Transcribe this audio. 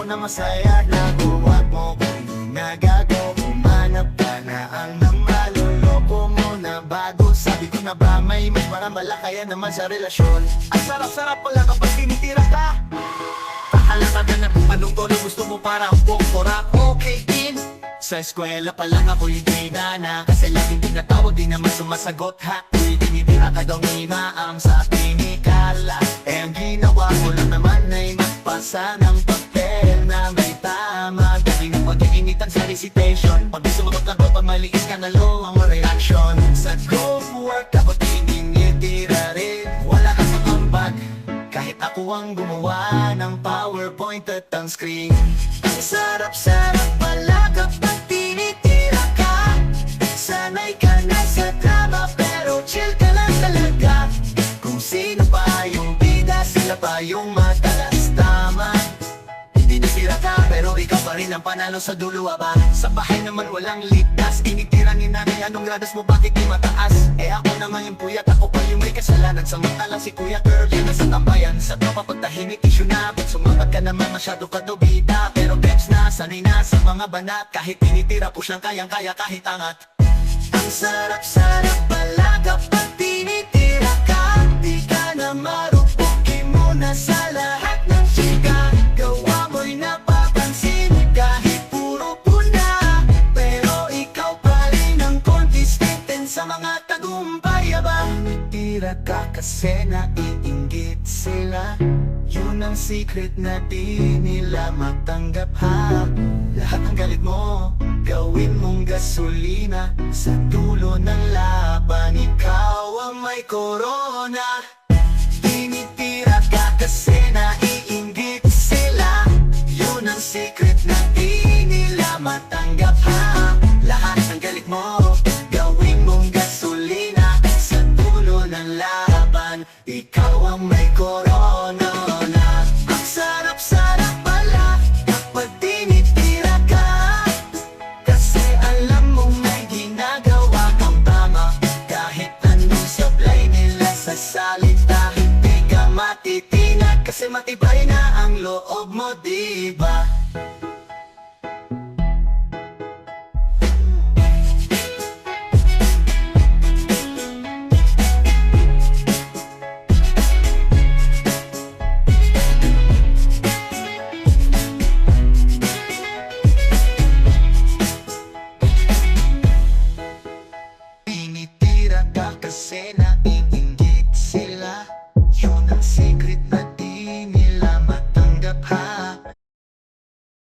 ako na masaya Nago, wag mo kung nagago Umanap ka na ang namaloloko mo na bago Sabi ko na ba may mas marambala kaya naman sa relasyon Ang sarap-sarap pala kapag tinitira ka Pahalata ka na kung anong tono gusto mo para pokora Okay din sa eskwela pa lang ako'y grida na Kasi laging tinatawag di naman sumasagot ha Uy, tinitira ka daw nimaam sa pinikala Eh ang ginawa ko lang naman ay magpasa ng papel na may tama Dahil pag-iinitan sa recitation Pag sumagot ka ko pag maliis ka na low ang reaction Sa group work ako tinitira rin Wala ka sa ambag kahit ako ang gumawa ng PowerPoint at ang screen Ang sarap-sarap pala kapag tinitira ka Sanay ka na sa drama pero chill ka lang talaga Kung sino pa yung bida sila pa yung madalas tama Tinitira ka pero ikaw pa rin ang panalo sa dulo aba Sa bahay naman walang ligtas Tinitira ni nanay anong gradas mo bakit di mataas Eh ako naman yung puyat ako pa yung may kasalanan Samantalang si Kuya Girl yan nasa tambayan Sa tropa pagtahimik issue na Ba't sumabat ka naman masyado ka dobida Pero peps na sanay na sa mga banat Kahit tinitira push lang kayang kaya kahit angat Ang sarap-sarap pala kapag tinitira ka Di ka na marupukin mo na sa lahat ng chika Gawa mo'y napapansin kahit puro puna Pero ikaw pa rin ang consistent sa mga tagumpay aba Tira ka kasi naiinggit sila Yun ang secret na di nila matanggap ha Lahat ng galit mo gawin mong gasolina Sa dulo ng laban ikaw ang may corona Tinitira ka kasi naiinggit sila Yun ang secret na di nila matanggap ha Lahat ng galit mo gawin mong gasolina Sa dulo ng laban ikaw ang may corona Ang sarap-sarap pala kapag tinitira ka Kasi alam mong may ginagawa kang tama Kahit anong supply nila sa salita Hindi ka matitinag kasi matibay na ang loob mo diba